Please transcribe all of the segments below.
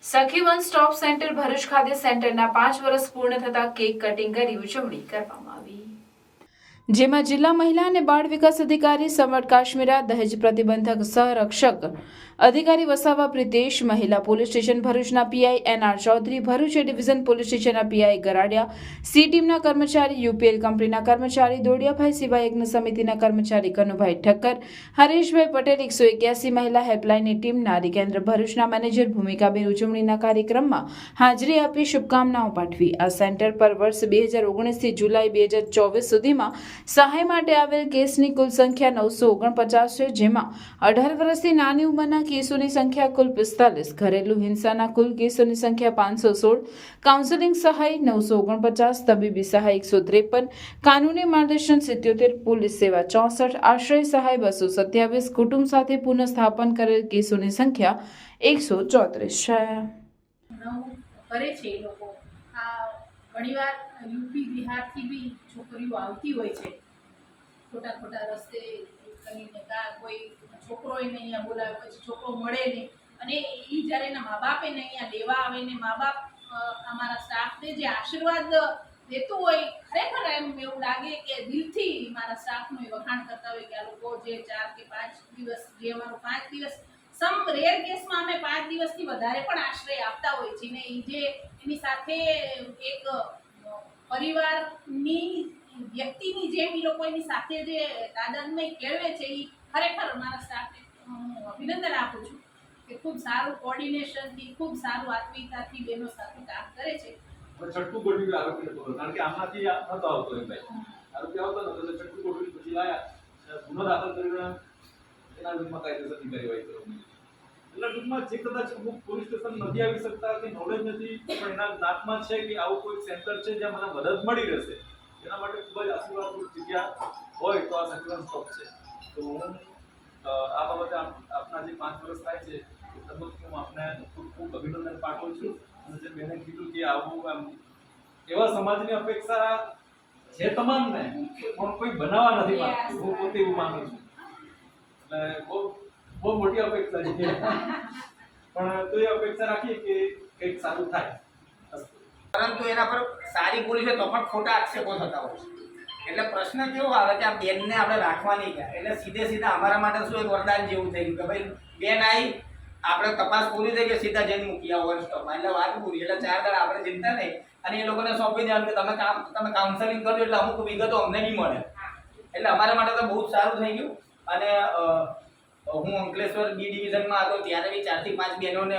સખી one stop centre Bharuch ખાતે સેન્ટરના 5 વર્ષ પૂર્ણ થતા કેક કટિંગ કરી ઉજવણી કરવામાં આવી, જેમાં જિલ્લા મહિલા અને બાળ વિકાસ અધિકારી સમર કાશ્મીરા, દહેજ પ્રતિબંધક સંરક્ષક અધિકારી વસાવા પ્રિતેશ, મહિલા પોલીસ સ્ટેશન ભરૂચના PI NR Chaudhary, Bharuch division police સ્ટેશનના પીઆઈ ગરાડિયા, સી ટીમના કર્મચારી, યુપીએલ કંપનીના કર્મચારી, દોડિયાભાઈ સેવા યજ્ઞ સમિતિના કર્મચારી કનુભાઈ ઠક્કર, હરેશભાઈ પટેલ, 181 મહિલા હેલ્પલાઇનની ટીમ, નારી કેન્દ્ર ભરૂચના મેનેજર ભૂમિકાબેન ઉજવણીના કાર્યક્રમમાં હાજરી આપી શુભકામનાઓ પાઠવી. આ સેન્ટર પર વર્ષ 2019 થી જુલાઈ 2024 સુધીમાં સહાય માટે આવેલ કેસની કુલ સંખ્યા 949 છે, જેમાં 18 વર્ષથી નાની ઉંમરના કેસોની સંખ્યા કુલ 45, ઘરેલુ હિંસાના કુલ કેસોની સંખ્યા 516, કાઉન્સેલિંગ સહાય 949, તબીબી સહાય 153, કાનૂની માર્ગદર્શન 77, પોલીસ સેવા 64, આશ્રય સહાય 227, કુટુંબ સાથે પુનઃસ્થાપન કરેલ કેસોની સંખ્યા 134 છે. કરે છે એ લોકો. આ ઘણીવાર યુપી બિહારથી બી છોકરીઓ આવતી હોય છે, ખોટા ખોટા રસ્તે કરીને, કોઈ છોકરો એને અહીંયા બોલાવે, પછી છોકરો મળે નહીં, અને એ જ્યારે એના મા બાપ એને અહીંયા લેવા આવે ને મા બાપ અમારા સ્ટાફને જે આશીર્વાદ દેતું હોય, ખરેખર એમ એવું લાગે કે દિલથી મારા સ્ટાફનું વખાણ કરતા હોય કે આ લોકો જે 4 કે 5 દિવસ, જે અમારો 5 દિવસ, સમ રેર કેસમાં અમે 5 દિવસથી વધારે પણ આશ્રય આપતા હોય છે ને, જે એની સાથે એક પરિવારની વ્યક્તિની જેમ એ લોકો એની સાથે જે તાદાદમય કેળવે છે, એ ખરેખર અમારા સ્ટાફને હું અભિનંદન આપું છું કે ખૂબ સારું કોર્ડિનેશનથી, ખૂબ સારું આત્મીયતાથી બહેનો સાથે કામ કરે છે. છઠ્ઠું ગોઠવી આરોપી હતો, કારણ કે આમાંથી નતો આવતો એમ ભાઈ આરોપી આવતો નતો, એટલે છઠ્ઠું ગોઠવી પછી લાયા, ગુનો દાખલ કરીને એના વિરુદ્ધમાં કાયદેસરની કાર્યવાહી કરવાની. એટલે ટૂંકમાં જે કદાચ અમુક પોલીસ સ્ટેશન નથી આવી શકતા કે નોલેજ નથી, પણ એના નાતમાં છે કે આવું કોઈ સેન્ટર છે જ્યાં મને મદદ મળી રહેશે, એના માટે ખૂબ જ આશીર્વાદરૂપ જગ્યા હોય તો આ સખી વન સ્ટોપ છે. તો હું આ બાબતે આપના જે 5 વર્ષ થાય છે એ તબક્કે હું આપને ખૂબ ખૂબ અભિનંદન પાઠવું છું. અને જે બેને કીધું કે આવું આમ એવા સમાજની અપેક્ષા છે તમામને, પણ કોઈ બનાવવા નથી માંગતું. હું પોતે એવું માનું છું, એટલે બહુ મોટી અપેક્ષા છે, પણ તો એ અપેક્ષા રાખીએ કે કંઈક સારું થાય. પરંતુ એના પર સારી પોલીસ હોય તો પણ ખોટા આક્ષેપો થતા હોય છે. એટલે પ્રશ્ન કેવો આવે કે આ બેનને આપણે રાખવાની ક્યાં, એટલે સીધા અમારા માટે શું એક વરદાન જેવું થઈ ગયું કે ભાઈ બેન આવી, આપણે તપાસ પૂરી થઈ કે સીધા જઈને મૂકી આવો વન સ્ટોપમાં, એટલે વાત પૂરી. એટલે 4 દાડા આપણે ચિંતા નહીં, અને એ લોકોને સોંપી દેવાનું કે તમે કાઉન્સેલિંગ કરજો, એટલે અમુક વિગતો અમને બી મળે. એટલે અમારા માટે તો બહુ જ સારું થઈ ગયું. અને હું અંકલેશ્વર બી ડિવિઝનમાં હતો ત્યારે બી 4 થી 5 બહેનોને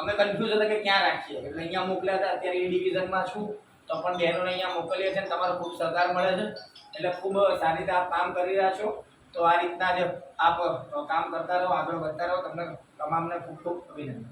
અમે કન્ફ્યુઝ હતા કે ક્યાં રાખીએ, એટલે અહીંયા મોકલ્યા હતા. અત્યારે એ ડિવિઝનમાં છું તો પણ બહેનોને અહીંયા મોકલીએ છીએ, તમારો ખૂબ સહકાર મળે છે, એટલે ખૂબ સારી રીતે આપ કામ કરી રહ્યા છો. તો આ રીતના જ આપ કામ કરતા રહો, આગળ વધતા રહો. તમને તમામને ખૂબ ખૂબ અભિનંદન.